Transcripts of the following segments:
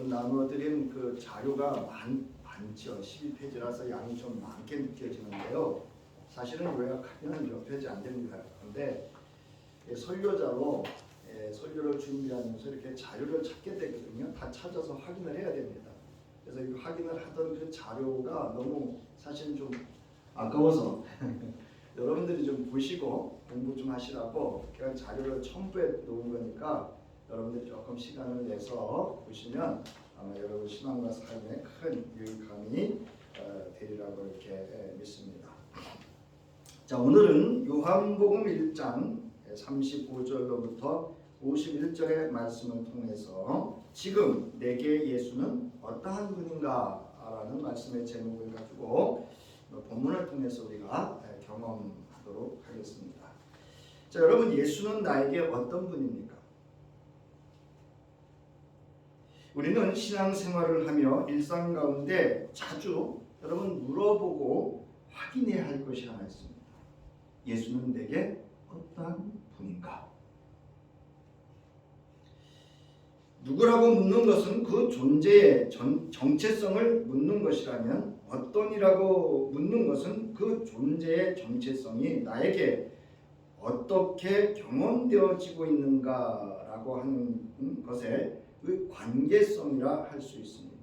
여러분 나눠드린 그 자료가 많죠. 12페이지라서 양이 좀 많게 느껴지는데요. 사실은 요약하면 몇 페이지 안 됩니다. 그런데 설교자로 설교를 준비하면서 이렇게 자료를 찾게 되거든요. 다 찾아서 확인을 해야 됩니다. 그래서 이 확인을 하던 그 자료가 너무 사실 좀 아까워서 여러분들이 좀 보시고 공부 좀 하시라고 그냥 자료를 첨부해 놓은 거니까 여러분들이 조금 시간을 내서 보시면 아마 여러분 신앙과 삶에 큰 유익함이 되리라고 이렇게 믿습니다. 자, 오늘은 요한복음 1장 35절로부터 51절의 말씀을 통해서 지금 내게 예수는 어떠한 분인가 라는 말씀의 제목을 가지고 본문을 통해서 우리가 경험하도록 하겠습니다. 자, 여러분, 예수는 나에게 어떤 분입니까? 우리는 신앙생활을 하며 일상 가운데 자주 여러분 물어보고 확인해야 할 것이 하나 있습니다. 예수는 내게 어떠한 분인가? 누구라고 묻는 것은 그 존재의 정체성을 묻는 것이라면 어떤이라고 묻는 것은 그 존재의 정체성이 나에게 어떻게 경험되어지고 있는가라고 하는 것의 그 관계성이라 할 수 있습니다.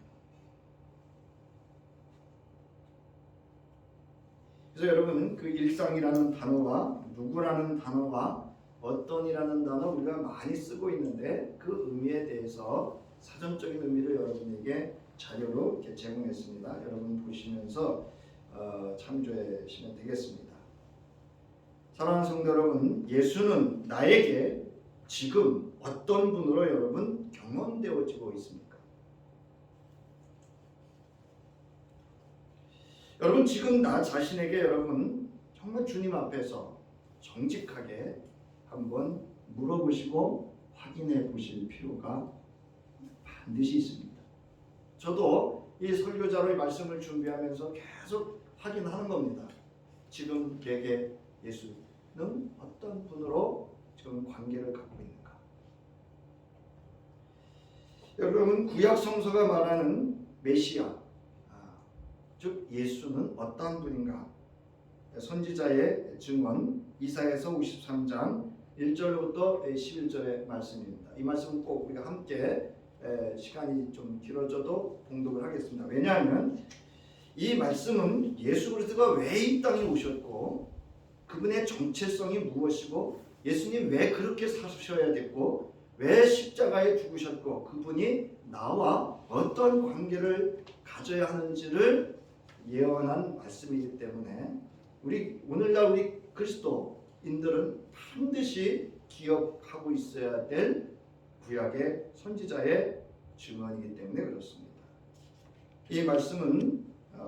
그래서 여러분 그 일상이라는 단어와 누구라는 단어와 어떤이라는 단어 우리가 많이 쓰고 있는데 그 의미에 대해서 사전적인 의미를 여러분에게 자료로 이렇게 제공했습니다. 여러분 보시면서 참조하시면 되겠습니다. 사랑하는 성도 여러분, 예수는 나에게 지금 어떤 분으로 여러분 경험되어지고 있습니까? 여러분 지금 나 자신에게 여러분 정말 주님 앞에서 정직하게 한번 물어보시고 확인해 보실 필요가 반드시 있습니다. 저도 이 설교자로의 말씀을 준비하면서 계속 확인하는 겁니다. 지금 내게 예수는 어떤 분으로 지금 관계를 갖고 있는가? 여러분 구약 성서가 말하는 메시아, 즉 예수는 어떠한 분인가? 선지자의 증언 이사야서 53장 1절부터 11절의 말씀입니다. 이 말씀은 꼭 우리가 함께 시간이 좀 길어져도 봉독을 하겠습니다. 왜냐하면 이 말씀은 예수 그리스도가 왜 이 땅에 오셨고 그분의 정체성이 무엇이고 예수님 왜 그렇게 사셔야 됐고 왜 십자가에 죽으셨고 그분이 나와 어떤 관계를 가져야 하는지를 예언한 말씀이기 때문에 오늘날 우리 그리스도인들은 반드시 기억하고 있어야 될 구약의 선지자의 증언이기 때문에 그렇습니다. 이 말씀은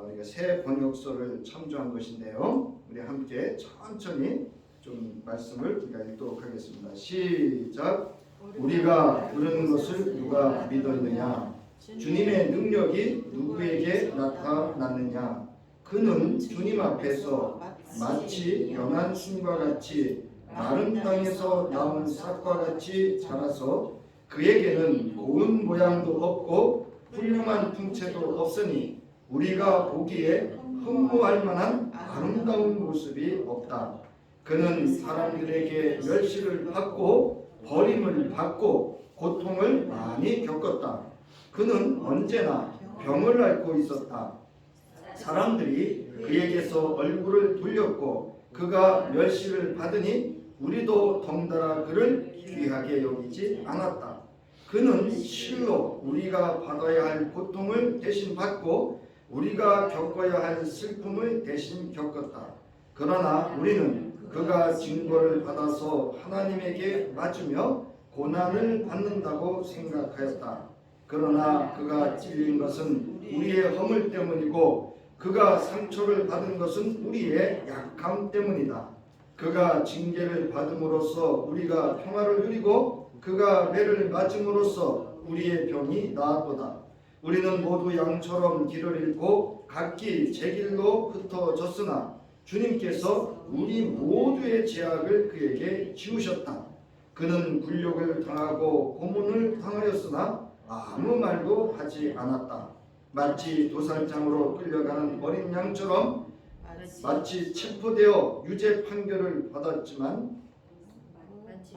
우리가 새 번역서를 참조한 것인데요. 우리 함께 천천히 좀 말씀을 우리가 읽도록 하겠습니다. 시작. 우리가 들은 것을 누가 믿었느냐? 주님의 능력이 누구에게 나타났느냐? 그는 주님 앞에서 마치 연한 순과 같이 마른 땅에서 나온 싹과 같이 자라서 그에게는 고운 모양도 없고 훌륭한 풍채도 없으니 우리가 보기에 흠모할 만한 아름다운 모습이 없다. 그는 사람들에게 멸시를 받고 버림을 받고 고통을 많이 겪었다. 그는 언제나 병을 앓고 있었다. 사람들이 그에게서 얼굴을 돌렸고 그가 멸시를 받으니 우리도 덩달아 그를 귀하게 여기지 않았다. 그는 실로 우리가 받아야 할 고통을 대신 받고 우리가 겪어야 할 슬픔을 대신 겪었다. 그러나 우리는 그가 징벌을 받아서 하나님에게 맞으며 고난을 받는다고 생각하였다. 그러나 그가 찔린 것은 우리의 허물 때문이고 그가 상처를 받은 것은 우리의 약함 때문이다. 그가 징계를 받음으로써 우리가 평화를 누리고 그가 매를 맞음으로써 우리의 병이 나았도다. 우리는 모두 양처럼 길을 잃고 각기 제 길로 흩어졌으나 주님께서 우리 모두의 죄악을 그에게 지우셨다. 그는 굴욕을 당하고 고문을 당하였으나 아무 말도 하지 않았다. 마치 도살장으로 끌려가는 어린 양처럼 마치 체포되어 유죄 판결을 받았지만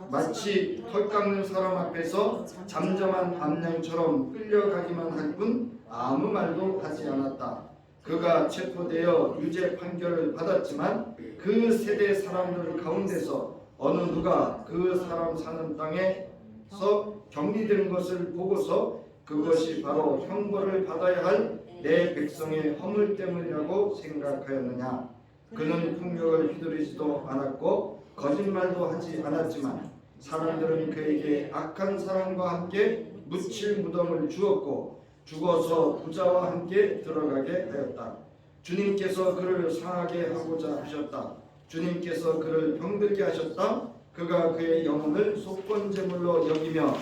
마치 털 깎는 사람 앞에서 잠잠한 암양처럼 끌려가기만 할 뿐 아무 말도 하지 않았다. 그가 체포되어 유죄 판결을 받았지만 그 세대 사람들 가운데서 어느 누가 그 사람 사는 땅에서 격리되는 것을 보고서 그것이 바로 형벌을 받아야 할 내 백성의 허물 때문이라고 생각하였느냐. 그는 폭력을 휘두르지도 않았고 거짓말도 하지 않았지만 사람들은 그에게 악한 사람과 함께 묻힐 무덤을 주었고 죽어서 부자와 함께 들어가게 하였다. 주님께서 그를 상하게 하고자 하셨다. 주님께서 그를 병들게 하셨다. 그가 그의 영혼을 속건제물로 여기며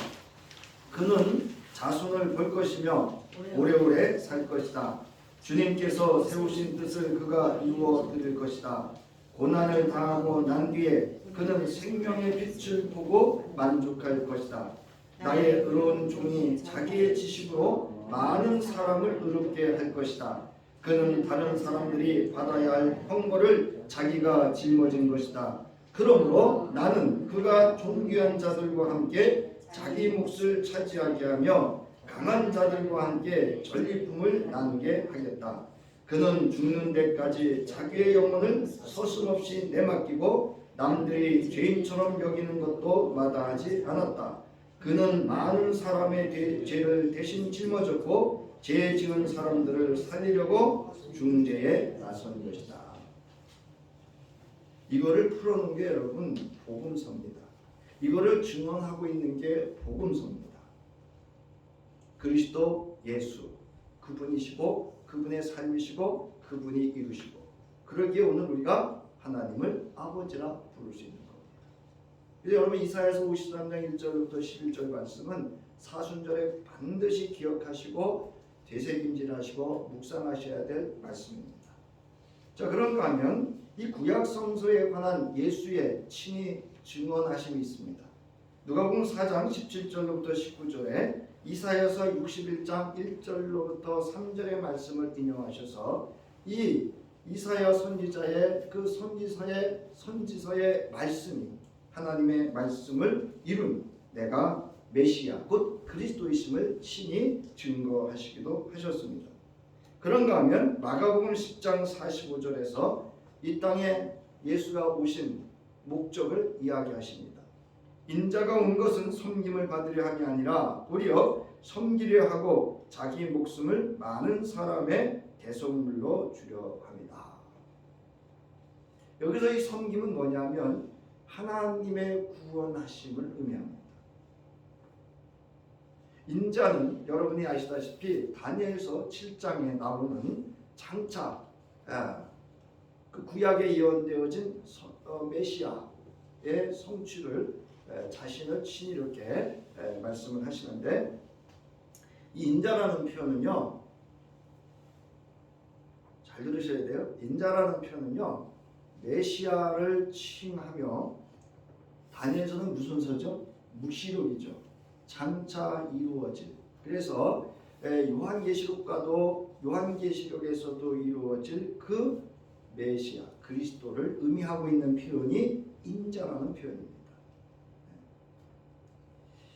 그는 자손을 볼 것이며 오래오래 살 것이다. 주님께서 세우신 뜻을 그가 이루어 드릴 것이다. 고난을 당하고 난 뒤에 그는 생명의 빛을 보고 만족할 것이다. 나의 의로운 종이 자기의 지식으로 많은 사람을 의롭게 할 것이다. 그는 다른 사람들이 받아야 할 형벌을 자기가 짊어진 것이다. 그러므로 나는 그가 존귀한 자들과 함께 자기 몫을 차지하게 하며 강한 자들과 함께 전리품을 나누게 하겠다. 그는 죽는 데까지 자기의 영혼을 서슴없이 내맡기고 남들이 죄인처럼 여기는 것도 마다하지 않았다. 그는 많은 사람의 죄를 대신 짊어졌고 죄 지은 사람들을 살리려고 중재에 나선 것이다. 이거를 풀어놓은 게 여러분 복음서입니다. 이거를 증언하고 있는 게 복음서입니다. 그리스도 예수 그분이시고 그분의 삶이시고 그분이 이루시고 그러기에 오늘 우리가 하나님을 아버지라 부를 수 있는 겁니다. 그래서 여러분 이사야서 53장 1절부터 11절 말씀은 사순절에 반드시 기억하시고 되새김질하시고 묵상하셔야 될 말씀입니다. 자, 그런가 하면 이 구약 성서에 관한 예수의 친히 증언하심이 있습니다. 누가복음 4장 17절로부터 19절에 이사야서 61장 1절로부터 3절의 말씀을 인용하셔서 이 이사야 선지자의 그 선지서의 말씀이 하나님의 말씀을 이룬 내가 메시아 곧 그리스도이심을 친히 증거하시기도 하셨습니다. 그런가 하면 마가복음 10장 45절에서 이 땅에 예수가 오신 목적을 이야기하십니다. 인자가 온 것은 섬김을 받으려 함이 아니라 도리어 섬기려 하고 자기 목숨을 많은 사람의 대속물로 주려 합니다. 여기서 이 섬김은 뭐냐면 하나님의 구원하심을 의미합니다. 인자는 여러분이 아시다시피 다니엘서 7장에 나오는 장차 그 구약에 예언되어진 메시아의 성취를 자신을 친히 이렇게 말씀을 하시는데 이 인자라는 표현은요 잘 들으셔야 돼요. 인자라는 표현은요 메시아를 칭하며 다니엘서는 무슨 서죠? 묵시록이죠. 장차 이루어질. 그래서 요한계시록에서도 이루어질 그 메시아 그리스도를 의미하고 있는 표현이 인자라는 표현입니다.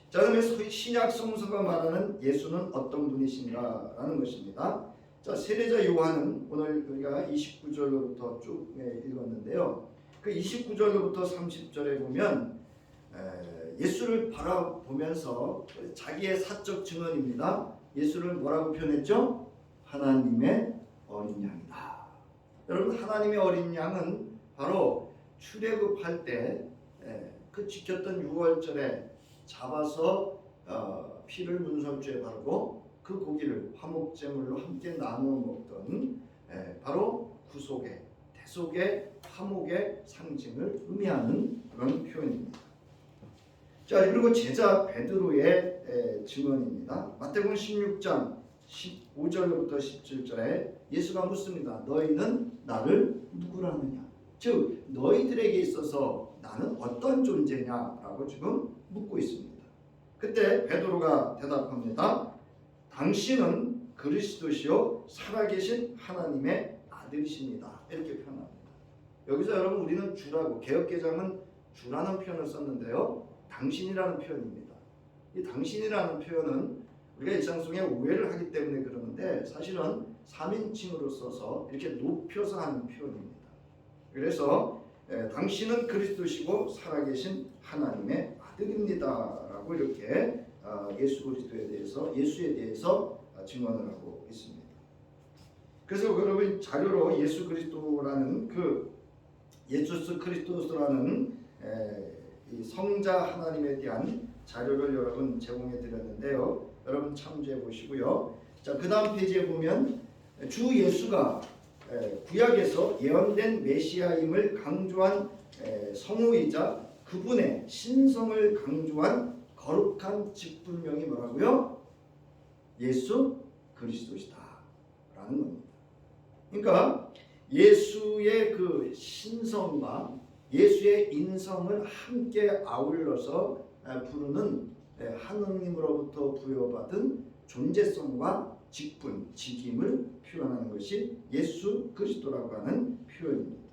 자, 그다음에 신약 성서가 말하는 예수는 어떤 분이신가라는 것입니다. 자, 세례자 요한은 오늘 우리가 29절로부터 쭉 읽었는데요. 그 29절로부터 30절에 보면 예수를 바라보면서 자기의 사적 증언입니다. 예수를 뭐라고 표현했죠? 하나님의 어린 양이다. 여러분 하나님의 어린 양은 바로 출애굽할 때 그 지켰던 유월절에 잡아서 피를 문설주에 바르고 그 고기를 화목제물로 함께 나누어 먹던 바로 구속의 대속의 화목의 상징을 의미하는 그런 표현입니다. 자, 그리고 제자 베드로의 증언입니다. 마태복음 16장 15절부터 17절에 예수가 묻습니다. 너희는 나를 누구라 하느냐? 즉 너희들에게 있어서 나는 어떤 존재냐라고 지금 묻고 있습니다. 그때 그때 베드로가 대답합니다. 당신은 그리스도시요 살아계신 하나님의 아들이십니다. 이렇게 표현합니다. 여기서 여러분 우리는 주라고, 개역개정은 주라는 표현을 썼는데요, 당신이라는 표현입니다. 이 당신이라는 표현은 우리가 일상 속에 오해를 하기 때문에 그러는데 사실은 3인칭으로 써서 이렇게 높여서 하는 표현입니다. 그래서 당신은 그리스도시고 살아계신 하나님의 아들입니다라고 이렇게 예수에 대해서 증언을 하고 있습니다. 그래서 여러분 자료로 예수 그리스도라는 이 성자 하나님에 대한 자료를 여러분 제공해 드렸는데요. 여러분 참조해 보시고요. 자, 그다음 페이지에 보면 주 예수가 구약에서 예언된 메시아임을 강조한 성우이자 그분의 신성을 강조한 거룩한 직분명이 뭐라고요? 예수 그리스도시다 라는 겁니다. 그러니까 예수의 그 신성과 예수의 인성을 함께 아울러서 부르는 하느님으로부터 부여받은 존재성과 직분, 직임을 표현하는 것이 예수 그리스도라고 하는 표현입니다.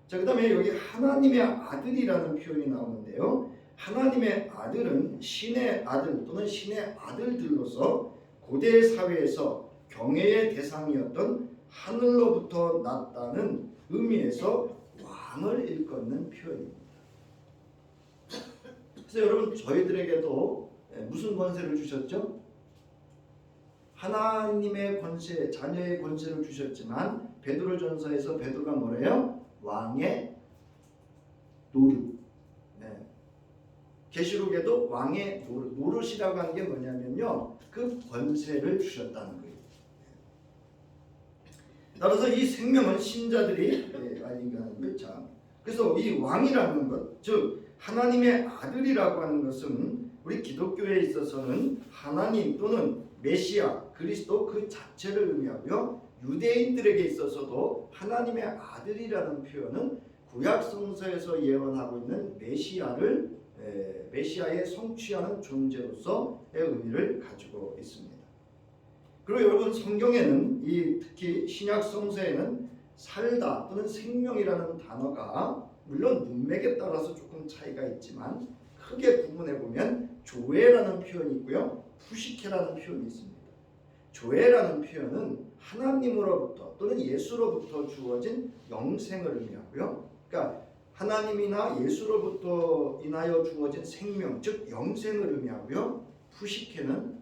자, 그 다음에 여기 하나님의 아들이라는 표현이 나오는데요. 하나님의 아들은 신의 아들 또는 신의 아들들로서 고대 사회에서 경외의 대상이었던 하늘로부터 났다는 의미에서 왕을 일컫는 표현입니다. 그래서 여러분 저희들에게도 무슨 권세를 주셨죠? 하나님의 권세, 자녀의 권세를 주셨지만 베드로전서에서 베드로가 뭐래요? 왕의 노릇. 계시록에도 왕의 노릇이라고 하는 게 뭐냐면요, 그 권세를 주셨다는 거예요. 따라서 이 생명은 신자들이 알리는 거죠. 그래서 이 왕이라는 것, 즉 하나님의 아들이라고 하는 것은 우리 기독교에 있어서는 하나님 또는 메시아, 그리스도 그 자체를 의미하고요. 유대인들에게 있어서도 하나님의 아들이라는 표현은 구약 성서에서 예언하고 있는 메시아의 성취하는 존재로서의 의미를 가지고 있습니다. 그리고 여러분 성경에는 특히 신약 성서에는 살다 또는 생명이라는 단어가 물론 문맥에 따라서 조금 차이가 있지만 크게 구분해 보면 조회라는 표현이 있고요, 푸시케라는 표현이 있습니다. 조회라는 표현은 하나님으로부터 또는 예수로부터 주어진 영생을 의미하고요. 그러니까 하나님이나 예수로부터 인하여 주어진 생명, 즉 영생을 의미하고요. 푸시케는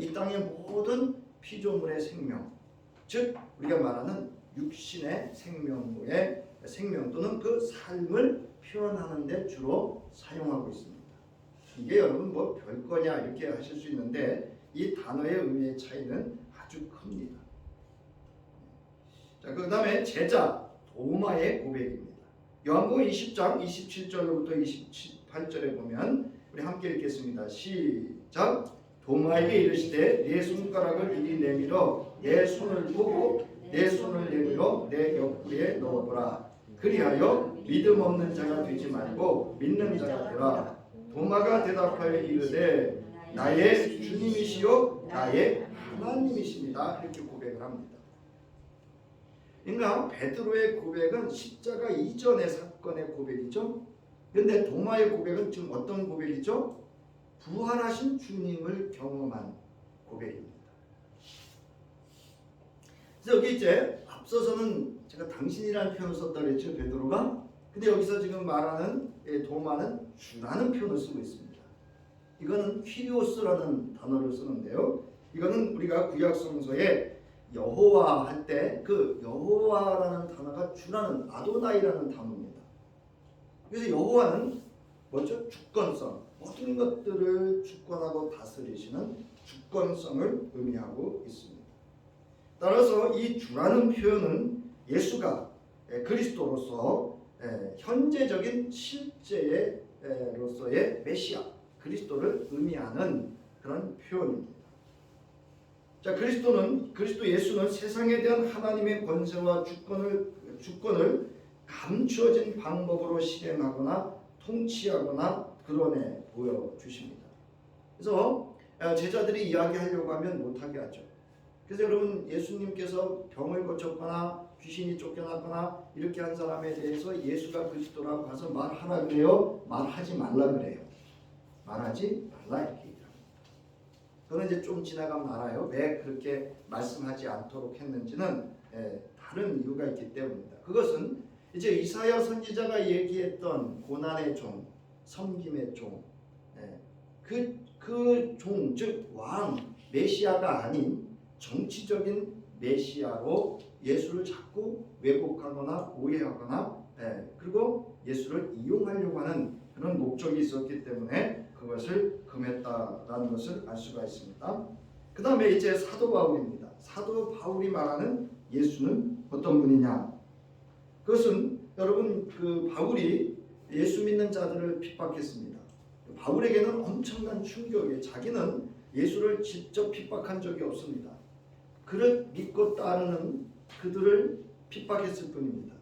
이 땅의 모든 피조물의 생명, 즉 우리가 말하는 육신의 생명의 생명 또는 그 삶을 표현하는 데 주로 사용하고 있습니다. 이게 여러분 뭐 별거냐 이렇게 하실 수 있는데 이 단어의 의미의 차이는 아주 큽니다. 자, 그 다음에 제자 도마의 고백입니다. 요한복음 20장 27절로부터 28절에 보면 우리 함께 읽겠습니다. 시작. 도마에게 이르시되 내 손가락을 이리 내밀어 내 손을 보고 내 손을 내밀어 내 옆구리에 넣어보라. 그리하여 믿음 없는 자가 되지 말고 믿는 자가 되라. 도마가 대답하여 이르되 나의 주님이시요 나의 하나님이십니다. 이렇게 고백을 합니다. 그러니까 베드로의 고백은 십자가 이전의 사건의 고백이죠. 그런데 도마의 고백은 지금 어떤 고백이죠? 부활하신 주님을 경험한 고백입니다. 그래서 여기 이제 앞서서는 제가 당신이라는 표현을 썼다 그랬죠, 베드로가. 근데 여기서 지금 말하는 도마는 주라는 표현을 쓰고 있습니다. 이거는 퀴리오스라는 단어를 쓰는데요. 이거는 우리가 구약 성서에 여호와 할 때 그 여호와라는 단어가 주라는 아도나이라는 단어입니다. 그래서 여호와는 뭐죠? 주권성, 모든 것들을 주권하고 다스리시는 주권성을 의미하고 있습니다. 따라서 이 주라는 표현은 예수가 그리스도로서 현재적인 실제로서의 메시아 그리스도를 의미하는 그런 표현입니다. 자, 그리스도 예수는 세상에 대한 하나님의 권세와 주권을 감추어진 방법으로 실행하거나 통치하거나 드러내 보여주십니다. 그래서 제자들이 이야기하려고 하면 못하게 하죠. 그래서 여러분 예수님께서 병을 고쳤거나 귀신이 쫓겨났거나 이렇게 한 사람에 대해서 예수가 그리스도라고 가서 말하라 그래요? 말하지 말라 그래요? 말하지 말라 이렇게 얘기합니다. 그건 이제 좀 지나가면 알아요. 왜 그렇게 말씀하지 않도록 했는지는 다른 이유가 있기 때문입니다. 그것은 이제 이사야 선지자가 얘기했던 고난의 종, 섬김의 종, 그 종, 즉 왕, 메시아가 아닌 정치적인 메시아로 예수를 자꾸 왜곡하거나 오해하거나 그리고 예수를 이용하려고 하는 그런 목적이 있었기 때문에 그것을 금했다라는 것을 알 수가 있습니다. 그 다음에 이제 사도 바울입니다. 사도 바울이 말하는 예수는 어떤 분이냐? 그것은 여러분 그 바울이 예수 믿는 자들을 핍박했습니다. 바울에게는 엄청난 충격이에요. 자기는 예수를 직접 핍박한 적이 없습니다. 그를 믿고 따르는 그들을 핍박했을 뿐입니다.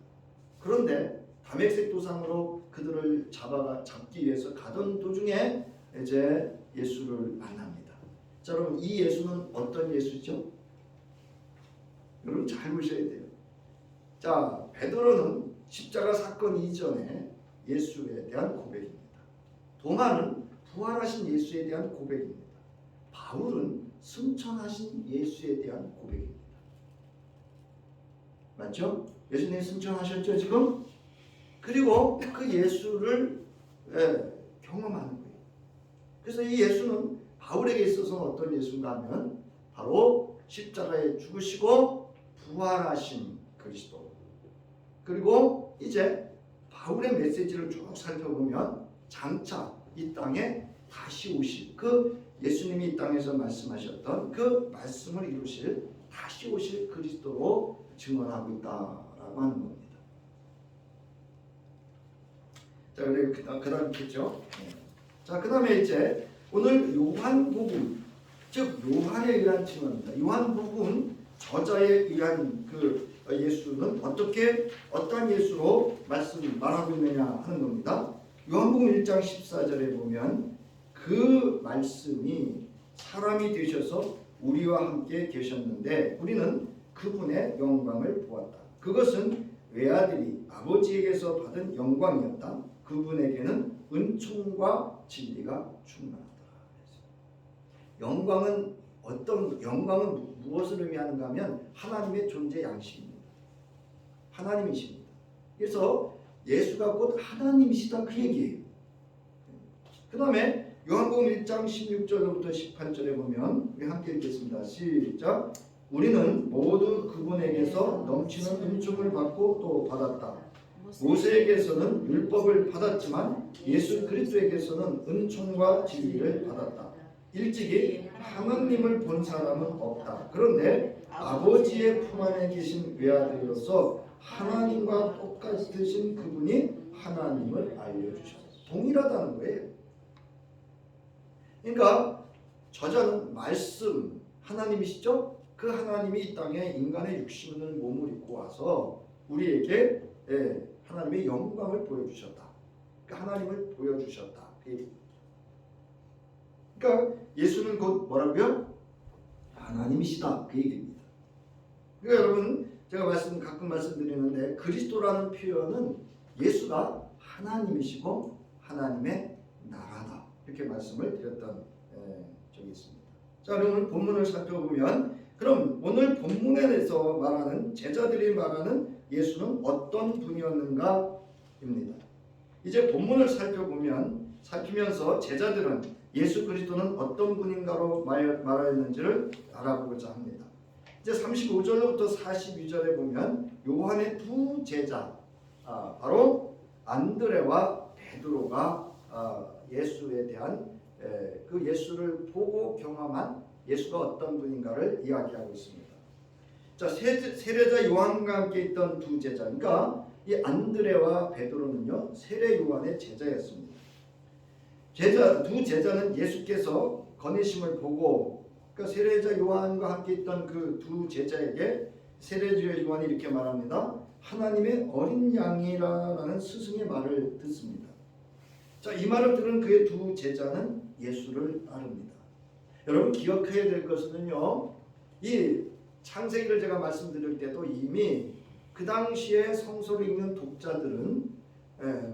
그런데 다메섹 도상으로 그들을 잡기 위해서 가던 도중에 이제 예수를 만납니다. 자, 여러분 이 예수는 어떤 예수죠? 여러분 잘 보셔야 돼요. 자, 베드로는 십자가 사건 이전에 예수에 대한 고백입니다. 도마는 부활하신 예수에 대한 고백입니다. 바울은 승천하신 예수에 대한 고백입니다. 맞죠? 예수님 승천하셨죠 지금? 그리고 그 예수를 경험하는 거예요. 그래서 이 예수는 바울에게 있어서는 어떤 예수인가 하면 바로 십자가에 죽으시고 부활하신 그리스도. 그리고 이제 바울의 메시지를 쭉 살펴보면 장차 이 땅에 다시 오실 그 예수님이 이 땅에서 말씀하셨던 그 말씀을 이루실 다시 오실 그리스도로 증언하고 있다라고 하는 겁니다. 자, 그리고 그다음 있겠죠. 자, 그다음에 이제 오늘 요한복음, 즉 요한에 의한 증언입니다. 요한복음 저자에 의한 그 예수는 어떤 예수로 말하고 있느냐 하는 겁니다. 요한복음 1장 14절에 보면 그 말씀이 사람이 되셔서 우리와 함께 계셨는데 우리는 그분의 영광을 보았다. 그것은 외아들이 아버지에게서 받은 영광이었다. 그분에게는 은총과 진리가 충만하더라. 영광은 무엇을 의미하는가 하면 하나님의 존재 양식입니다. 하나님이십니다. 그래서 예수가 곧 하나님이시다 그 얘기예요. 그 다음에 요한복음 1장 16절부터 18절에 보면 우리 함께 읽겠습니다. 시작. 우리는 모두 그분에게서 넘치는 은총을 받고 또 받았다. 모세에게서는 율법을 받았지만 예수 그리스도에게서는 은총과 진리를 받았다. 일찍이 하나님을 본 사람은 없다. 그런데 아버지의 품 안에 계신 외아들로서 하나님과 똑같으신 그분이 하나님을 알려주셨다. 동일하다는 거예요. 그러니까 저자는 말씀 하나님이시죠? 그 하나님이 이 땅에 인간의 육신을 몸을 입고 와서 우리에게 하나님의 영광을 보여주셨다. 그러니까 하나님을 보여주셨다. 그러니까 예수는 곧 뭐라고요? 하나님이시다. 그 얘기입니다. 그러니까 여러분 제가 가끔 말씀드리는데 그리스도라는 표현은 예수가 하나님이시고 하나님의 나라다. 이렇게 말씀을 드렸던 적이 있습니다. 자, 오늘 본문을 살펴보면 그럼 오늘 본문에서 말하는 제자들이 말하는 예수는 어떤 분이었는가 입니다. 이제 본문을 살피면서 제자들은 예수 그리스도는 어떤 분인가로 말하였는지를 알아보고자 합니다. 이제 35절부터 42절에 보면 요한의 두 제자 바로 안드레와 베드로가 예수에 대한 그 예수를 보고 경험한 예수가 어떤 분인가를 이야기하고 있습니다. 자, 세례자 요한과 함께 있던 두 제자, 그러니까 이 안드레와 베드로는요 세례 요한의 제자였습니다. 두 제자는 예수께서 거니심을 보고, 그러니까 세례자 요한과 함께 있던 그 두 제자에게 세례자 요한이 이렇게 말합니다. 하나님의 어린 양이라는 스승의 말을 듣습니다. 자, 이 말을 들은 그의 두 제자는 예수를 따릅니다. 여러분 기억해야 될 것은요, 이 창세기를 제가 말씀드릴 때도 이미 그 당시에 성서를 읽는 독자들은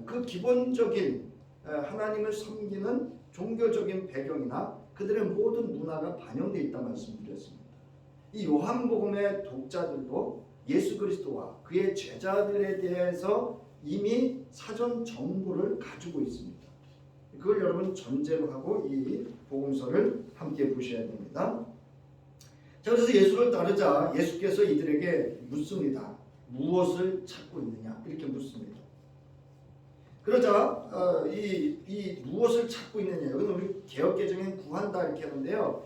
그 기본적인 하나님을 섬기는 종교적인 배경이나 그들의 모든 문화가 반영되어 있다 말씀드렸습니다. 이 요한복음의 독자들도 예수 그리스도와 그의 제자들에 대해서 이미 사전 정보를 가지고 있습니다. 그걸 여러분 전제로 하고 이 복음서를 함께 보셔야 됩니다. 자, 그래서 예수를 따르자 예수께서 이들에게 묻습니다. 무엇을 찾고 있느냐? 이렇게 묻습니다. 그러자 이 무엇을 찾고 있느냐? 여기는 우리 개역개정엔 구한다 이렇게 하는데요.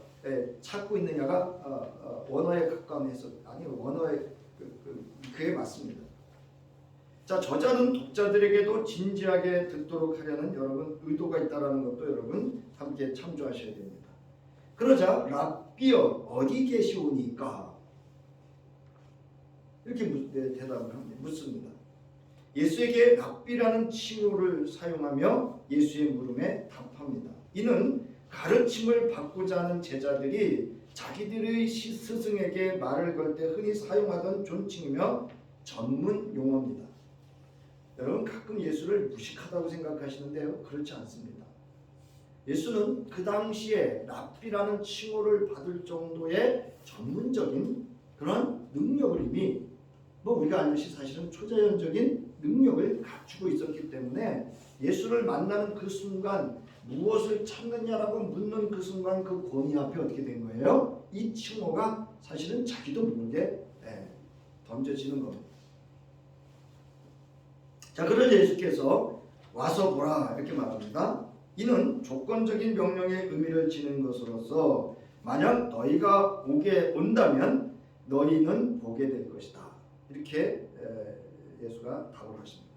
찾고 있느냐가 원어에 가까운 해석 아니 원어에 그에 맞습니다. 자, 저자는 독자들에게도 진지하게 듣도록 하려는 여러분 의도가 있다라는 것도 여러분 함께 참조하셔야 됩니다. 그러자 랍비여 어디 계시오니까 이렇게 대답을 합니다. 묻습니다. 예수에게 랍비라는 칭호를 사용하며 예수의 물음에 답합니다. 이는 가르침을 받고자 하는 제자들이 자기들의 스승에게 말을 걸 때 흔히 사용하던 존칭이며 전문 용어입니다. 여러분 가끔 예수를 무식하다고 생각하시는데요. 그렇지 않습니다. 예수는 그 당시에 랍비라는 칭호를 받을 정도의 전문적인 그런 능력을 이미 우리가 알듯이 사실은 초자연적인 능력을 갖추고 있었기 때문에 예수를 만나는 그 순간 무엇을 찾느냐라고 묻는 그 순간 그 권위 앞에 어떻게 된 거예요? 이 칭호가 사실은 자기도 모르게 던져지는 겁니다. 자, 그러자 예수께서 와서 보라 이렇게 말합니다. 이는 조건적인 명령의 의미를 지닌 것으로서 만약 너희가 온다면 너희는 보게 될 것이다. 이렇게 예수가 답을 하십니다.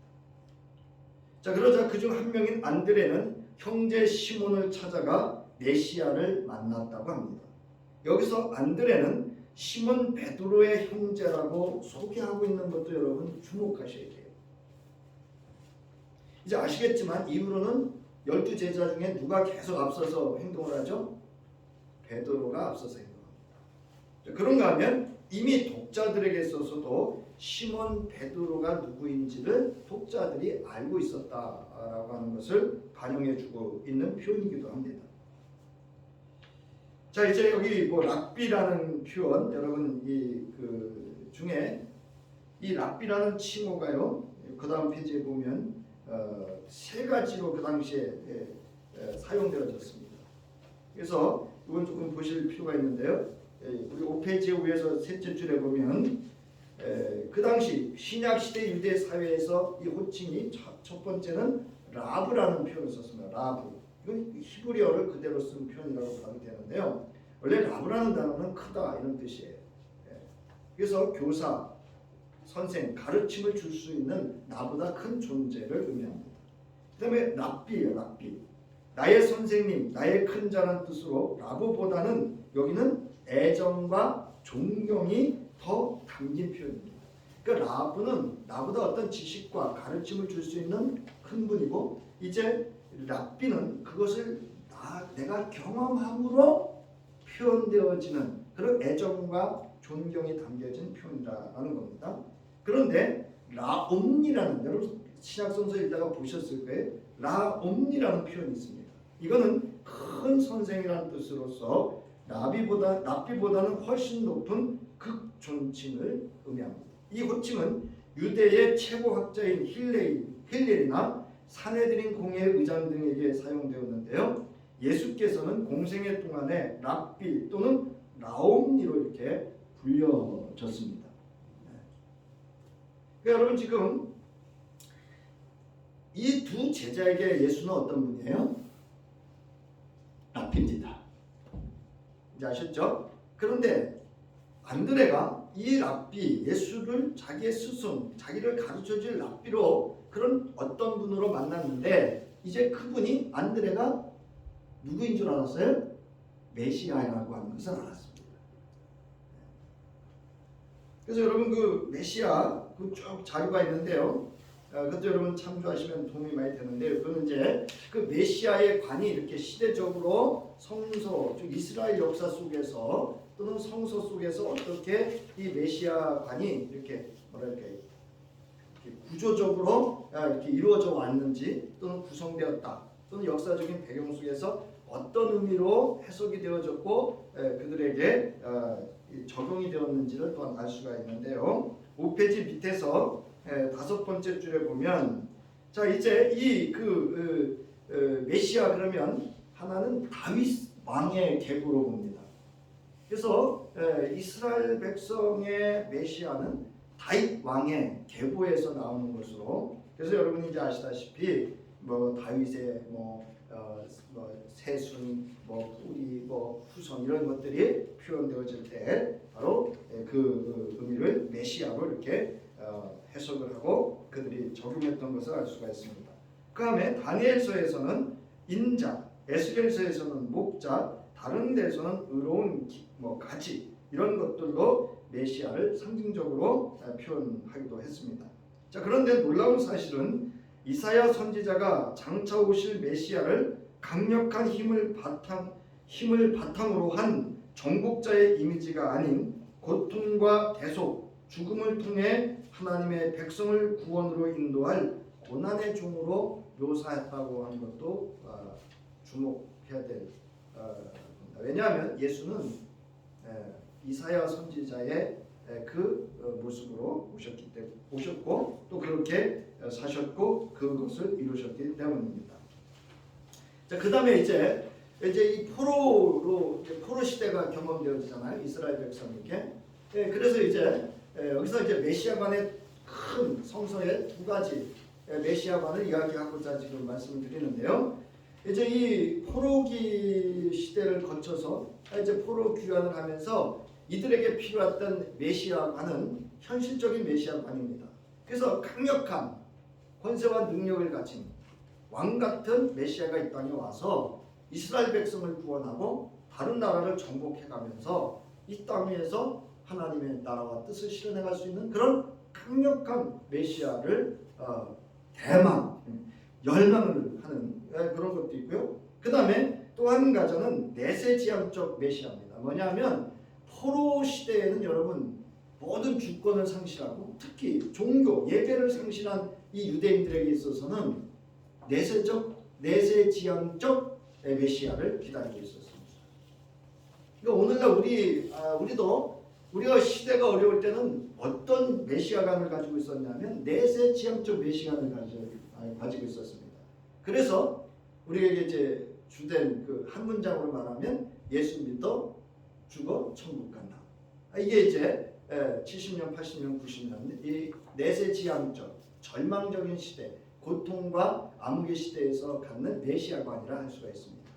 자, 그러자 그중 한 명인 안드레는 형제 시몬을 찾아가 메시아를 만났다고 합니다. 여기서 안드레는 시몬 베드로의 형제라고 소개하고 있는 것도 여러분 주목하셔야 돼요. 이제 아시겠지만 이후로는 12제자 중에 누가 계속 앞서서 행동을 하죠? 베드로가 앞서서 행동합니다. 그런가 하면 이미 독자들에게 있어서도 시몬 베드로가 누구인지를 독자들이 알고 있었다라고 하는 것을 반영해주고 있는 표현이기도 합니다. 자, 이제 여기 랍비라는 표현 여러분 그 중에 이 랍비라는 칭호가요. 그 다음 페이지에 보면 세 가지로 그 당시에 사용되어졌습니다. 그래서 이건 조금 보실 필요가 있는데요. 우리 5페이지 위에서 셋째 줄에 보면 그 당시 신약시대 유대 사회에서 이 호칭이 첫 번째는 라브라는 표현을 썼습니다. 라브. 이건 히브리어를 그대로 쓴 표현이라고 봐도 되는데요. 원래 라브라는 단어는 크다 이런 뜻이에요. 그래서 교사, 선생, 가르침을 줄 수 있는 나보다 큰 존재를 의미합니다. 그 다음에 랍비예요. 랍비. 나의 선생님, 나의 큰 자라는 뜻으로 라브보다는 여기는 애정과 존경이 더 담긴 표현입니다. 그러니까 라브는 나보다 어떤 지식과 가르침을 줄 수 있는 큰 분이고 이제 랍비는 그것을 내가 경험함으로 표현되어지는 그런 애정과 존경이 담겨진 표현이라는 겁니다. 그런데 라옴니라는 여러분 신약성서 읽다가 보셨을 거예요. 라옴니라는 표현이 있습니다. 이거는 큰 선생이라는 뜻으로서 랍비보다는 훨씬 높은 극존칭을 의미합니다. 이 호칭은 유대의 최고 학자인 힐렐이나 사내들인 공회의 의장 등에게 사용되었는데요. 예수께서는 공생애 동안에 랍비 또는 라옴니로 이렇게 불려졌습니다. 그러니까 여러분 지금 이 두 제자에게 예수는 어떤 분이에요? 랍비입니다. 이제 아셨죠? 그런데 안드레가 이 랍비 예수를 자기의 스승, 자기를 가르쳐줄 랍비로 그런 어떤 분으로 만났는데 이제 그분이 안드레가 누구인 줄 알았어요? 메시아라고 하는 것을 알았습니다. 그래서 여러분 그 메시아 그 쭉 자료가 있는데요. 그것도 여러분 참조하시면 도움이 많이 되는데, 그거는 이제 그 메시아의 관이 이렇게 시대적으로 성서, 즉 이스라엘 역사 속에서 또는 성서 속에서 어떻게 이 메시아 관이 이렇게 뭐랄까 구조적으로 이렇게 이루어져 왔는지, 또는 구성되었다, 또는 역사적인 배경 속에서 어떤 의미로 해석이 되어졌고 그들에게 적용이 되었는지를 또한 알 수가 있는데요. 5페이지 밑에서 5번째 줄에 보면, 자 이제 이 메시아 그러면 하나는 다윗 왕의 계보로 봅니다. 그래서 이스라엘 백성의 메시아는 다윗 왕의 계보에서 나오는 것으로, 그래서 여러분이 이제 아시다시피 뭐 다윗의 세순, 뿌리, 후손 이런 것들이 표현되어질 때 바로 그 의미를 메시아로 이렇게 해석을 하고 그들이 적용했던 것을 알 수가 있습니다. 그 다음에 다니엘서에서는 인자, 에스겔서에서는 목자, 다른 데서는 의로운 가지, 이런 것들로 메시아를 상징적으로 표현하기도 했습니다. 자, 그런데 놀라운 사실은 이사야 선지자가 장차 오실 메시아를 강력한 힘을 바탕으로 한 정복자의 이미지가 아닌 고통과 대속, 죽음을 통해 하나님의 백성을 구원으로 인도할 고난의 종으로 묘사했다고 하는 것도 주목해야 될 왜냐하면 예수는 이사야 선지자의 그 모습으로 오셨고 또 그렇게 사셨고 그것을 이루셨기 때문입니다. 자, 그 다음에 이제 이 포로 시대가 경험되어지잖아요, 이스라엘 백성에게. 그래서 이제 여기서 이제 메시아관의 큰 성서의 두 가지 메시아관을 이야기하고자 지금 말씀을 드리는데요. 이제 이 포로기 시대를 거쳐서 이제 포로 귀환을 하면서 이들에게 필요했던 메시아관은 현실적인 메시아관입니다. 그래서 강력한 권세와 능력을 가진 왕 같은 메시아가 이 땅에 와서 이스라엘 백성을 구원하고 다른 나라를 정복해가면서 이 땅에서 하나님의 나라와 뜻을 실현해갈 수 있는 그런 강력한 메시아를 열망을 하는 그런 것도 있고요. 그 다음에 또 한 가지는 내세지향적 메시아입니다. 뭐냐면 포로 시대에는 여러분 모든 주권을 상실하고 특히 종교, 예배를 상실한 이 유대인들에게 있어서는 내세지향적 메시아를 기다리고 있었습니다. 그러니까 오늘날 우리가 시대가 어려울 때는 어떤 메시아관을 가지고 있었냐면 내세지향적 메시아관을 가지고 있었습니다. 그래서 우리에게 이제 주된 그 한 문장으로 말하면 예수 믿어 죽어 천국 간다. 이게 이제 70년, 80년, 90년 이 내세지향적 절망적인 시대, 고통과 암흑의 시대에서 갖는 메시아관이라 할 수가 있습니다.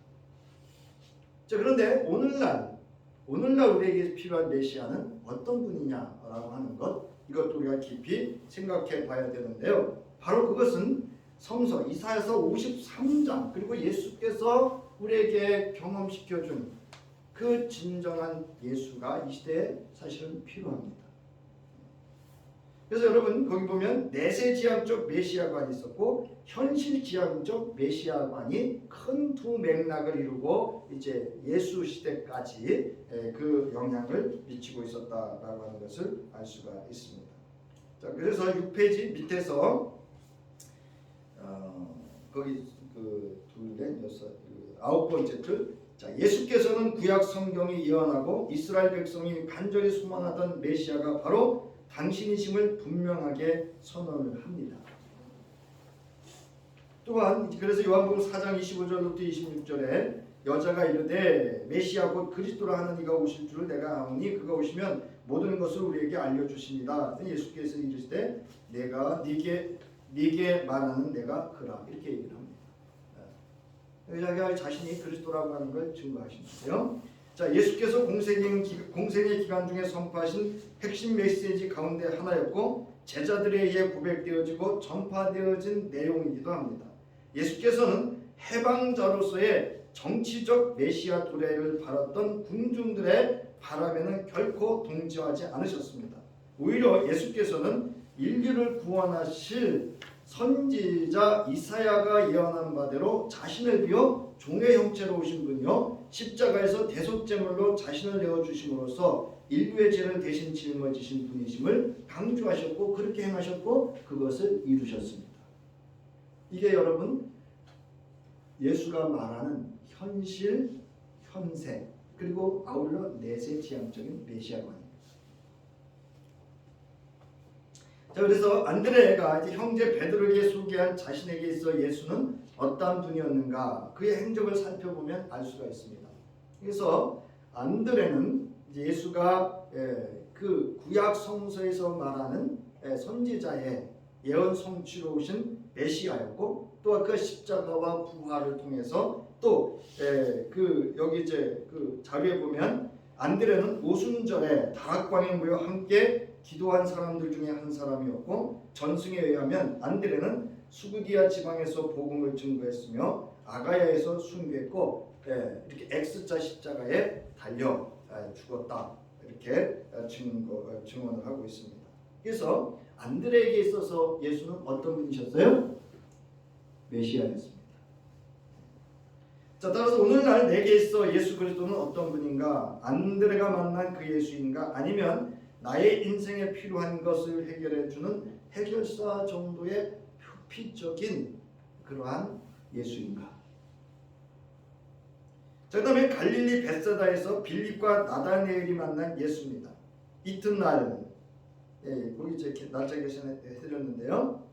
자, 그런데 오늘날 우리에게 필요한 메시아는 어떤 분이냐라고 하는 것, 이것도 우리가 깊이 생각해 봐야 되는데요. 바로 그것은 성서 이사야서 53장 그리고 예수께서 우리에게 경험시켜준 그 진정한 예수가 이 시대에 사실은 필요합니다. 그래서 여러분 거기 보면 내세지향적 메시아관이 있었고 현실지향적 메시아관이 큰 두 맥락을 이루고 이제 예수 시대까지 그 영향을 미치고 있었다라고 하는 것을 알 수가 있습니다. 자, 그래서 6페이지 밑에서 거기 아홉 번째 줄, 자, 예수께서는 구약 성경이 예언하고 이스라엘 백성이 간절히 소망하던 메시아가 바로 당신이심을 분명하게 선언을 합니다. 또한 그래서 요한복음 4장 25절부터 26절에 여자가 이르되 메시아 곧 그리스도라 하는 이가 오실 줄을 내가 아오니 그가 오시면 모든 것을 우리에게 알려주십니다. 예수께서 이르시되 내가 네게 말하는 내가 그라, 이렇게 얘기를 합니다. 자기가 자신이 그리스도라고 하는 걸 증거하시는데요. 자, 예수께서 공생의 기간 중에 선포하신 핵심 메시지 가운데 하나였고 제자들에 의해 고백되어지고 전파되어진 내용이기도 합니다. 예수께서는 해방자로서의 정치적 메시아 도래를 바랐던 군중들의 바람에는 결코 동조하지 않으셨습니다. 오히려 예수께서는 인류를 구원하실 선지자 이사야가 예언한 바대로 자신을 비워 종의 형체로 오신 분이요 십자가에서 대속제물로 자신을 내어주심으로써 인류의 죄를 대신 짊어지신 분이심을 강조하셨고 그렇게 행하셨고 그것을 이루셨습니다. 이게 여러분 예수가 말하는 현실, 현세 그리고 아울러 내세 지향적인 메시아관입니다. 자, 그래서 안드레가 이제 형제 베드로에게 소개한 자신에게 있어 예수는 어떠한 분이었는가 그의 행적을 살펴보면 알 수가 있습니다. 그래서 안드레는 이제 예수가 그 구약 성서에서 말하는 선지자의 예언 성취로 오신 메시아였고 또 그 십자가와 부활을 통해서 또 그 여기 이제 그 자료에 보면 안드레는 오순절에 다락방에 모여 함께 기도한 사람들 중에 한 사람이었고 전승에 의하면 안드레는 수구디아 지방에서 복음을 증거했으며 아가야에서 순교했고 이렇게 X자 십자가에 달려 죽었다 이렇게 증언을 하고 있습니다. 그래서 안드레에게 있어서 예수는 어떤 분이셨어요? 메시아였습니다. 자, 따라서 오늘날 내게 있어 예수 그리스도는 어떤 분인가? 안드레가 만난 그 예수인가? 아니면 나의 인생에 필요한 것을 해결해 주는 해결사 정도의 표피적인 그러한 예수인가? 자, 그다음에 갈릴리 벳사다에서 빌립과 나다나엘이 만난 예수입니다. 이튿날 거기 이제 날짜 계시해드렸는데요.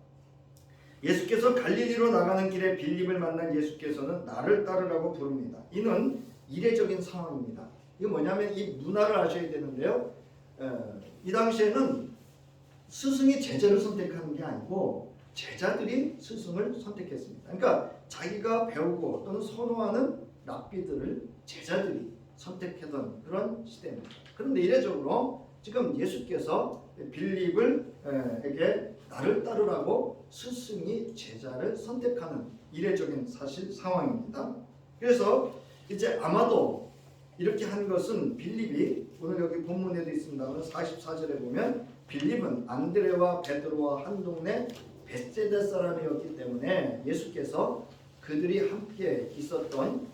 예수께서 갈릴리로 나가는 길에 빌립을 만난 예수께서는 나를 따르라고 부릅니다. 이는 이례적인 상황입니다. 이거 뭐냐면 이 문화를 아셔야 되는데요. 이 당시에는 스승이 제자를 선택하는 게 아니고 제자들이 스승을 선택했습니다. 그러니까 자기가 배우고 또는 선호하는 랍비들을 제자들이 선택하던 그런 시대입니다. 그런데 이례적으로 지금 예수께서 빌립에게 나를 따르라고 스승이 제자를 선택하는 이례적인 사실 상황입니다. 그래서 이제 아마도 이렇게 한 것은 빌립이 오늘 여기 본문에도 있습니다만 44절에 보면 빌립은 안드레와 베드로와 한 동네 벳세다 사람이었기 때문에 예수께서 그들이 함께 있었던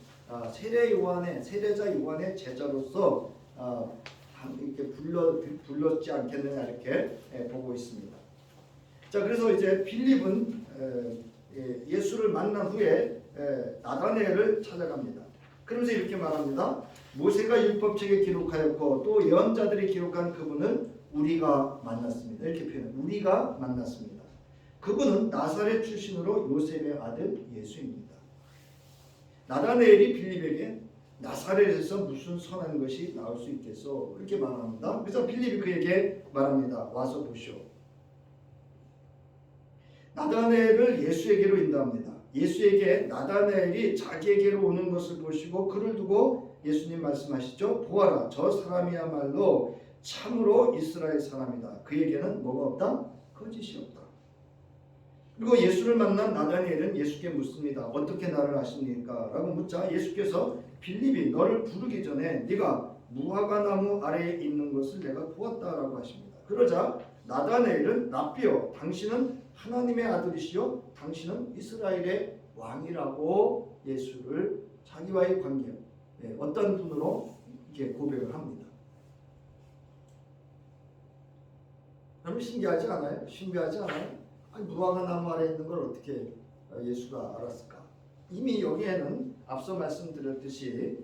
세례자 요한의 제자로서 이렇게 불렀지 않겠느냐 이렇게 보고 있습니다. 자, 그래서 이제 빌립은 예수를 만난 후에 나다나엘을 찾아갑니다. 그러면서 이렇게 말합니다. 모세가 율법책에 기록하였고 또 예언자들이 기록한 그분을 우리가 만났습니다. 이렇게 표현해요. 우리가 만났습니다. 그분은 나사렛 출신으로 요셉의 아들 예수입니다. 나다나엘이 빌립에게 나사렛에서 무슨 선한 것이 나올 수 있겠소? 이렇게 말합니다. 그래서 빌립이 그에게 말합니다. 와서 보시오. 나다나엘을 예수에게로 인도합니다. 예수에게 나다나엘이 자기에게로 오는 것을 보시고 그를 두고 예수님 말씀하시죠. 보아라, 저 사람이야말로 참으로 이스라엘 사람이다. 그에게는 뭐가 없다? 거짓이 없다. 그리고 예수를 만난 나다나엘은 예수께 묻습니다. 어떻게 나를 아십니까? 라고 묻자 예수께서 빌립이 너를 부르기 전에 네가 무화과 나무 아래에 있는 것을 내가 보았다라고 하십니다. 그러자 나다나엘은 랍비여, 당신은 하나님의 아들이시요 당신은 이스라엘의 왕이라고 예수를 자기와의 관계 어떤 분으로 이렇게 고백을 합니다. 여러분 신기하지 않아요? 신기하지 않아요? 아니, 무화과 나무 아래에 있는 걸 어떻게 예수가 알았을까? 이미 여기에는 앞서 말씀드렸듯이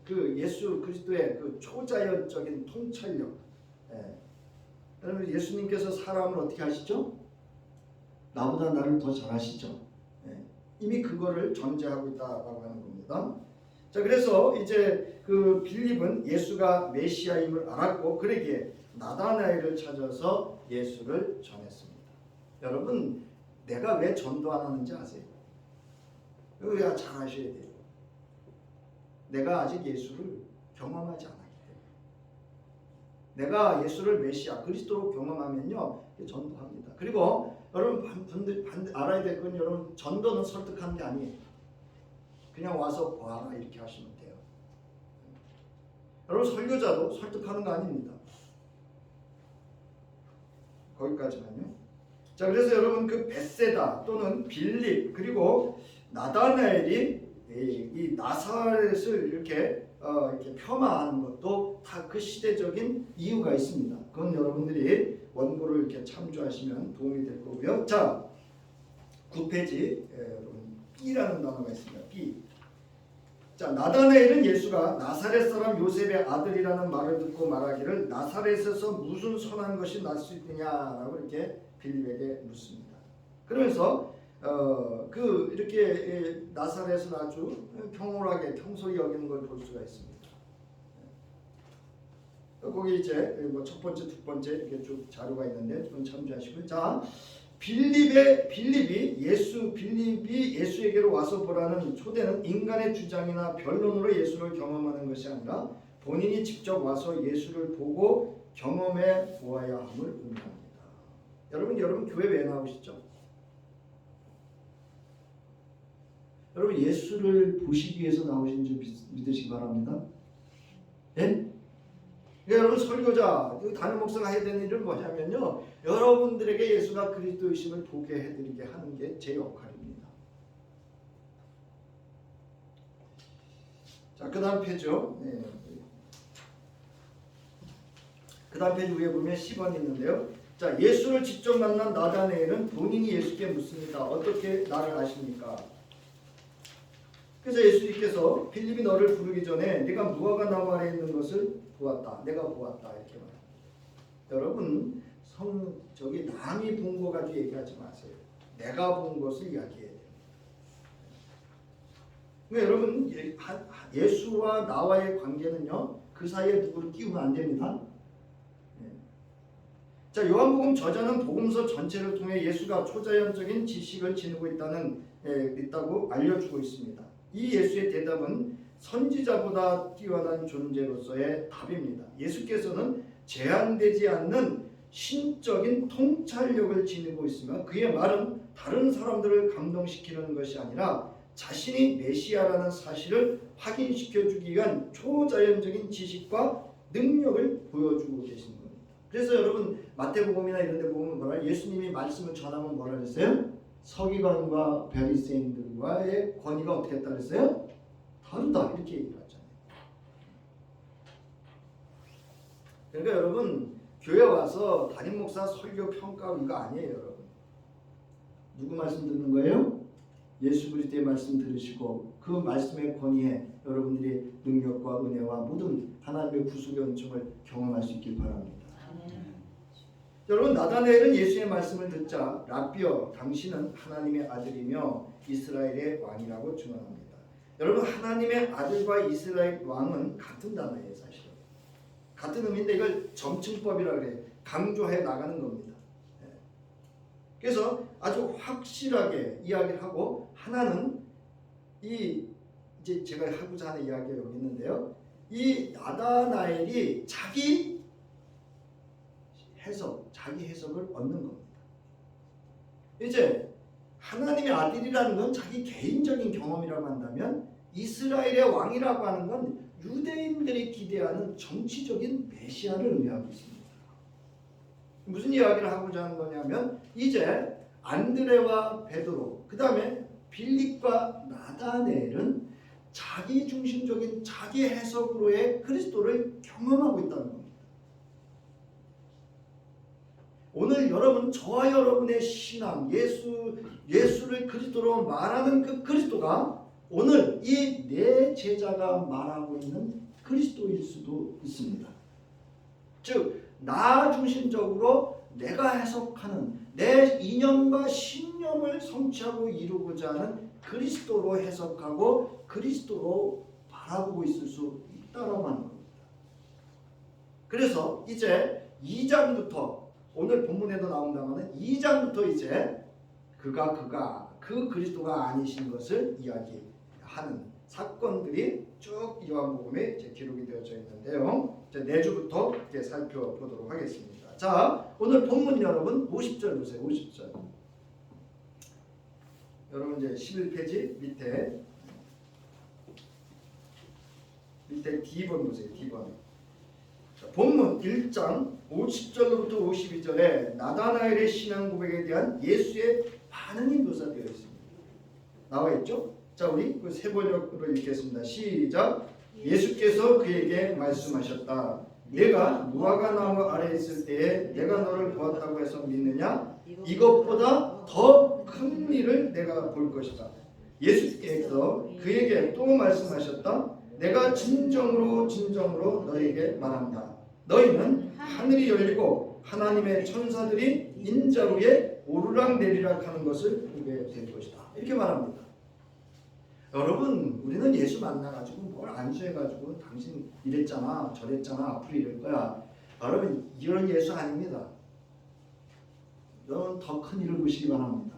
그 예수 그리스도의 그 초자연적인 통찰력. 여러분 예수님께서 사람을 어떻게 하시죠? 나보다 나를 더 잘하시죠. 이미 그거를 전제하고 있다라고 하는 겁니다. 자, 그래서 이제 그 빌립은 예수가 메시아임을 알았고 그러기에 나다나엘을 찾아서 예수를 전했습니다. 여러분 내가 왜 전도 안 하는지 아세요? 이거 잘 아셔야 돼요. 내가 아직 예수를 경험하지 않았기 때문에. 내가 예수를 메시아 그리스도로 경험하면요 전도합니다. 그리고 여러분 알아야 될 건 여러분 전도는 설득하는 게 아니에요. 그냥 와서 봐라 이렇게 하시면 돼요. 여러분 설교자도 설득하는 거 아닙니다. 거기까지만요. 자, 그래서 여러분 그 벳세다 또는 빌립 그리고 나다나엘이 이 나사렛을 이렇게 폄하하는 것도 다 그 시대적인 이유가 있습니다. 그건 여러분들이 원고를 이렇게 참조하시면 도움이 될 거고요. 자, 9페이지 여러분 B라는 단어가 있습니다. B. 자, 나다나엘은 예수가 나사렛 사람 요셉의 아들이라는 말을 듣고 말하기를 나사렛에서 무슨 선한 것이 날 수 있느냐라고 이렇게 빌립에게 묻습니다. 그러면서 이렇게 나사렛을 아주 평온하게 평소히 여기는 걸 볼 수가 있습니다. 거기 이제 뭐 첫 번째, 두 번째 이렇게 쭉 자료가 있는데 좀 참조하시고요. 자, 빌립이 예수에게로 와서 보라는 초대는 인간의 주장이나 변론으로 예수를 경험하는 것이 아니라 본인이 직접 와서 예수를 보고 경험해 보아야 함을 의미합니다. 여러분 교회 왜 나오시죠? 여러분 예수를 보시기 위해서 나오신 줄 믿으시기 바랍니다. 예? 그러니까 여러분 설교자, 담임 목사가 해야 되는 일은 뭐냐면요, 여러분들에게 예수가 그리스도이심을 보게 해드리게 하는 게 제 역할입니다. 자, 그 다음 페이지요. 네. 그 다음 페이지 위에 보면 10번이 있는데요. 자, 예수를 직접 만난 나다나엘은 본인이 예수께 묻습니다. 어떻게 나를 아십니까? 그래서 예수님께서 빌립이 너를 부르기 전에 네가 무화과 나무 아래 있는 것을 보았다. 내가 보았다. 이렇게 말합니다. 여러분 남이 본 거 가지고 얘기하지 마세요. 내가 본 것을 이야기해야 돼요. 그러니까 여러분 예수와 나와의 관계는요, 그 사이에 누구를 끼우면 안 됩니다. 자, 요한복음 저자는 복음서 전체를 통해 예수가 초자연적인 지식을 지니고 있다고 알려주고 있습니다. 이 예수의 대답은 선지자보다 뛰어난 존재로서의 답입니다. 예수께서는 제한되지 않는 신적인 통찰력을 지니고 있으며 그의 말은 다른 사람들을 감동시키는 것이 아니라 자신이 메시아라는 사실을 확인시켜주기 위한 초자연적인 지식과 능력을 보여주고 계신 겁니다. 그래서 여러분 마태복음이나 이런 데 보면 뭐라 예수님이 말씀을 전하면 뭐라 그랬어요? 서기관과 바리새인들과의 권위가 어떻게 했다 그랬어요? 다르다 이렇게 얘기를 하잖아요. 그러니까 여러분 교회 와서 담임 목사 설교 평가 이거 아니에요. 여러분 누구 말씀 듣는 거예요? 예수 그리스도의 말씀 들으시고 그 말씀의 권위에 여러분들이 능력과 은혜와 모든 하나님의 구속의 은총을 경험할 수 있길 바랍니다. 여러분 나다나엘은 예수의 말씀을 듣자 라비여 당신은 하나님의 아들이며 이스라엘의 왕이라고 증언합니다. 여러분 하나님의 아들과 이스라엘 왕은 같은 단어예요. 사실은 같은 의미인데 이걸 점층법이라고 그래요. 강조해 나가는 겁니다. 그래서 아주 확실하게 이야기를 하고 하나는 이제 제가 하고자 하는 이야기가 여기 있는데요. 이 나다나엘이 자기 해석을 얻는 겁니다. 이제 하나님의 아들이라는 건 자기 개인적인 경험이라고 한다면 이스라엘의 왕이라고 하는 건 유대인들이 기대하는 정치적인 메시아를 의미하고 있습니다. 무슨 이야기를 하고자 하는 거냐면 이제 안드레와 베드로 그 다음에 빌립과 나다나엘은 자기 중심적인 자기 해석으로의 그리스도를 경험하고 있다는 겁니다. 오늘 여러분 저와 여러분의 신앙 예수를 그리스도로 말하는 그 그리스도가 오늘 이 내 제자가 말하고 있는 그리스도일 수도 있습니다. 즉 나 중심적으로 내가 해석하는 내 이념과 신념을 성취하고 이루고자 하는 그리스도로 해석하고 그리스도로 바라보고 있을 수 있다라고 하는 겁니다. 그래서 이제 2장부터 오늘 본문에도 나온다면 2장부터 이제 그가 그 그리스도가 아니신 것을 이야기하는 사건들이 쭉 요한복음에 기록이 되어져 있는데요. 이제 4주부터 이렇게 살펴보도록 하겠습니다. 자, 오늘 본문 여러분 50절 보세요. 50절. 여러분 이제 11페이지 밑에 D번 보세요. D번. 본문 1장 50절로부터 52절에 나다나엘의 신앙 고백에 대한 예수의 반응이 묘사되어 있습니다. 나와 있죠? 자, 우리 그 세 번역으로 읽겠습니다. 시작. 예수께서 그에게 말씀하셨다. 내가 무화과 나무 아래에 있을 때에 내가 너를 보았다고 해서 믿느냐? 이것보다 더 큰 일을 내가 볼 것이다. 예수께서 그에게 또 말씀하셨다. 내가 진정으로 너에게 말한다. 너희는 하늘이 열리고 하나님의 천사들이 인자 위에 오르락내리락 하는 것을 보게 될 것이다. 이렇게 말합니다. 여러분, 우리는 예수 만나가지고 뭘 안수해가지고 당신 이랬잖아 저랬잖아 앞으로 이럴 거야. 여러분, 이런 예수 아닙니다. 여러분, 더 큰 일을 보시기 바랍니다.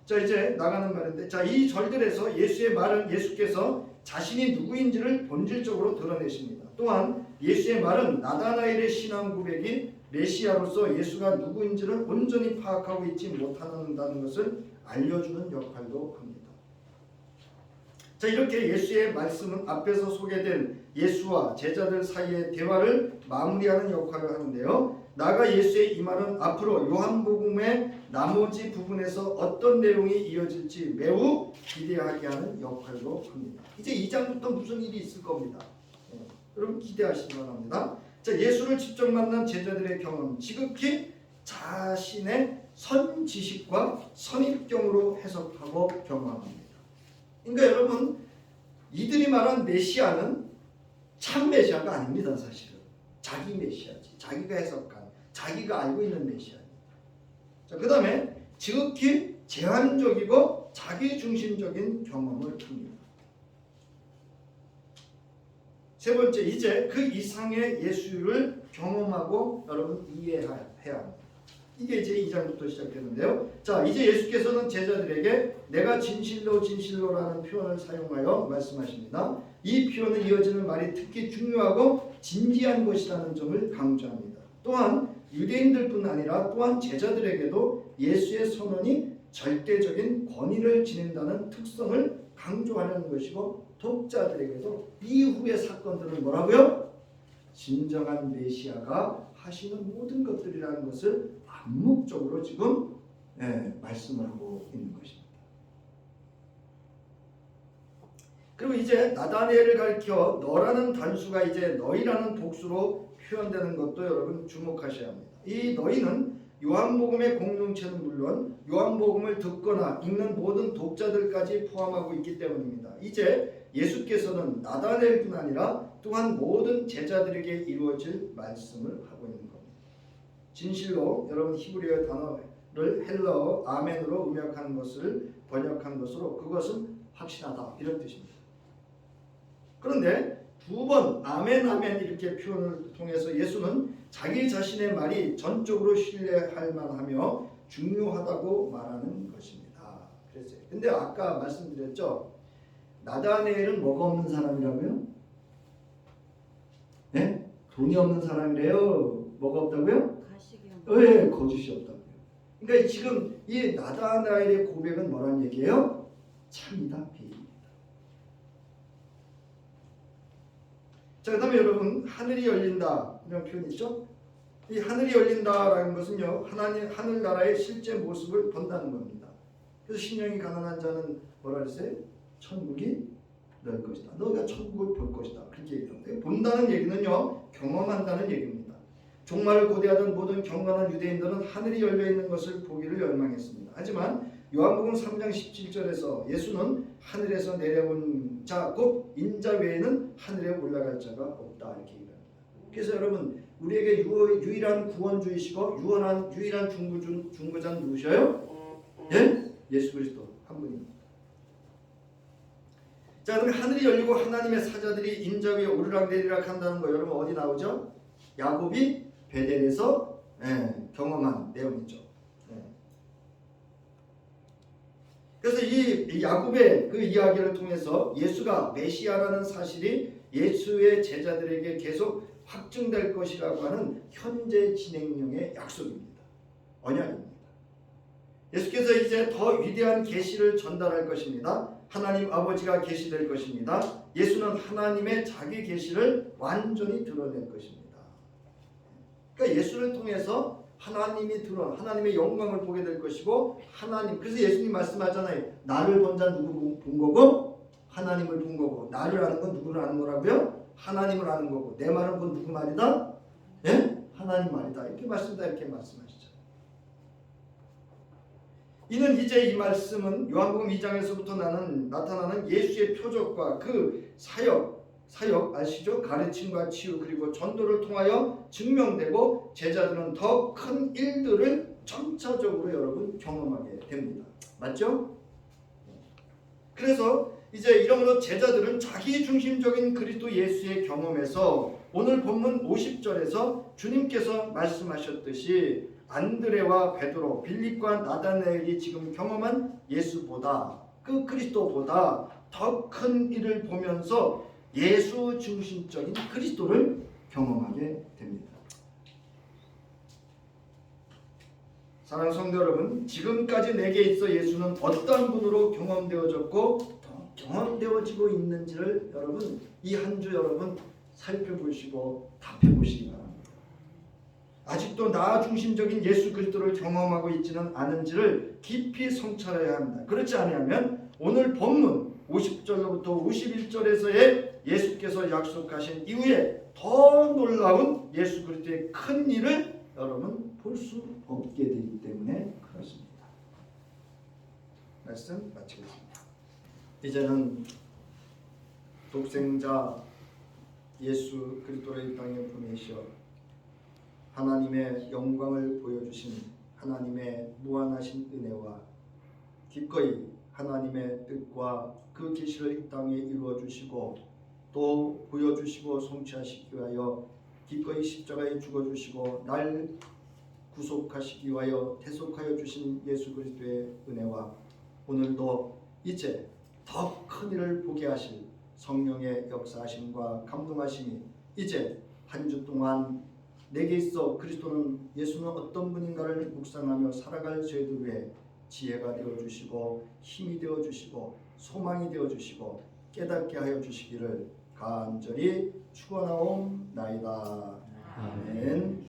자, 이제 나가는 말인데, 자, 이 절들에서 예수의 말은 예수께서 자신이 누구인지를 본질적으로 드러내십니다. 또한 예수의 말은 나다나엘의 신앙 고백이 메시아로서 예수가 누구인지를 온전히 파악하고 있지 못한다는 것을 알려주는 역할도 합니다. 자, 이렇게 예수의 말씀은 앞에서 소개된 예수와 제자들 사이의 대화를 마무리하는 역할을 하는데요. 나아가 예수의 이 말은 앞으로 요한복음의 나머지 부분에서 어떤 내용이 이어질지 매우 기대하게 하는 역할도 합니다. 이제 2장부터 무슨 일이 있을 겁니다. 여러분, 기대하시기 바랍니다. 자, 예수를 직접 만난 제자들의 경험, 지극히 자신의 선지식과 선입견으로 해석하고 경험합니다. 그러니까 여러분, 이들이 말한 메시아는 참 메시아가 아닙니다. 사실은 자기 메시아지, 자기가 해석한, 자기가 알고 있는 메시아입니다. 자, 그 다음에 지극히 제한적이고 자기중심적인 경험을 합니다. 세 번째, 이제 그 이상의 예수를 경험하고 여러분 이해해야 합니다. 이게 이제 2장부터 시작되는데요. 자, 이제 예수께서는 제자들에게 내가 진실로라는 표현을 사용하여 말씀하십니다. 이 표현을 이어지는 말이 특히 중요하고 진지한 것이라는 점을 강조합니다. 또한 유대인들뿐 아니라 또한 제자들에게도 예수의 선언이 절대적인 권위를 지닌다는 특성을 강조하려는 것이고, 독자들에게도 이후의 사건들은 뭐라고요? 진정한 메시아가 하시는 모든 것들이라는 것을 암묵적으로 지금 말씀을 하고 있는 것입니다. 그리고 이제 나다니엘을 가리켜 너라는 단수가 이제 너희라는 복수로 표현되는 것도 여러분 주목하셔야 합니다. 이 너희는 요한복음의 공동체는 물론 요한복음을 듣거나 읽는 모든 독자들까지 포함하고 있기 때문입니다. 이제 예수께서는 나다니엘뿐 아니라 또한 모든 제자들에게 이루어질 말씀을 하고 있는 겁니다. 진실로, 여러분 히브리어 단어를 헬라어 아멘으로 음역한 것을 번역한 것으로 그것은 확신하다, 이런 뜻입니다. 그런데 두 번 아멘 이렇게 표현을 통해서 예수는 자기 자신의 말이 전적으로 신뢰할 만하며 중요하다고 말하는 것입니다. 그랬어요. 근데 아까 말씀드렸죠. 나다니엘은 뭐가 없는 사람이라고요? 네? 돈이 없는 사람이래요. 뭐가 없다고요? 네, 거짓이 없다고요. 그러니까 지금 이 나다나엘의 고백은 뭐란 얘기예요? 참이다, 비입니다. 자, 그 다음에 여러분, 하늘이 열린다 이런 표현 있죠? 이 하늘이 열린다라는 것은요, 하늘나라의 실제 모습을 본다는 겁니다. 그래서 심령이 가난한 자는 뭐라 그랬어요? 천국이 너희 것이다. 너희가 천국을 볼 것이다. 그렇게 얘기합니다. 본다는 얘기는요, 경험한다는 얘기입니다. 종말을 고대하던 모든 경건한 유대인들은 하늘이 열려있는 것을 보기를 열망했습니다. 하지만 요한복음 3장 17절에서 예수는 하늘에서 내려온 자, 곧 인자 외에는 하늘에 올라갈 자가 없다, 이렇게 얘기합니다. 그래서 여러분, 우리에게 유일한 구원주이시고 유일한 중보자는 누구셔요? 예? 예수 그리스도 한 분입니다. 자, 그럼 하늘이 열리고 하나님의 사자들이 인자 위에 오르락내리락 한다는 거 여러분 어디 나오죠? 야곱이 베델에서 경험한 내용이죠. 그래서 이 야곱의 그 이야기를 통해서 예수가 메시아라는 사실이 예수의 제자들에게 계속 확증될 것이라고 하는 현재 진행형의 약속입니다. 언약입니다. 예수께서 이제 더 위대한 계시를 전달할 것입니다. 하나님 아버지가 계시될 것입니다. 예수는 하나님의 자기 계시를 완전히 드러낸 것입니다. 그러니까 예수를 통해서 하나님이 드러난 하나님의 영광을 보게 될 것이고 하나님 그래서 예수님 말씀하잖아요. 나를 본 자 누구 본 거고 하나님을 본 거고 나를 아는 건 누구를 아는 거라고요? 하나님을 아는 거고 내 말은 건 누구 말이다? 예? 하나님 말이다. 이렇게 말씀하시죠. 이는 이제 이 말씀은 요한복음 2장에서부터 나타나는 예수의 표적과 그 사역 아시죠? 가르침과 치유 그리고 전도를 통하여 증명되고 제자들은 더 큰 일들을 점차적으로 여러분 경험하게 됩니다. 맞죠? 그래서 이제 이러므로 제자들은 자기 중심적인 그리스도 예수의 경험에서 오늘 본문 50절에서 주님께서 말씀하셨듯이 안드레와 베드로, 빌립과 나다나엘이 지금 경험한 예수보다 그 그리스도보다 더 큰 일을 보면서 예수 중심적인 그리스도를 경험하게 됩니다. 사랑하는 성도 여러분, 지금까지 내게 있어 예수는 어떤 분으로 경험되어졌고 더 경험되어지고 있는지를 여러분 이 한 주 여러분 살펴보시고 답해보시기 바랍니다. 아직도 나 중심적인 예수 그리스도를 경험하고 있지는 않은지를 깊이 성찰해야 합니다. 그렇지 않으면 오늘 본문 50절로부터 51절에서의 예수께서 약속하신 이후에 더 놀라운 예수 그리스도의 큰 일을 여러분 볼 수 없게 되기 때문에 그렇습니다. 말씀 마치겠습니다. 이제는 독생자 예수 그리스도를 이 땅에 보내셔 하나님의 영광을 보여주신 하나님의 무한하신 은혜와 기꺼이 하나님의 뜻과 그 계시를 이 땅에 이루어 주시고 또 보여주시고 성취하시기 위하여 기꺼이 십자가에 죽어주시고 날 구속하시기 위하여 대속하여 주신 예수 그리스도의 은혜와 오늘도 이제 더 큰 일을 보게 하실 성령의 역사하심과 감동하심이 이제 한 주 동안 내게 있어 그리스도는 예수는 어떤 분인가를 묵상하며 살아갈 저희들 위해 지혜가 되어주시고 힘이 되어주시고 소망이 되어주시고 깨닫게 하여 주시기를 간절히 축원하옵나이다. 아멘.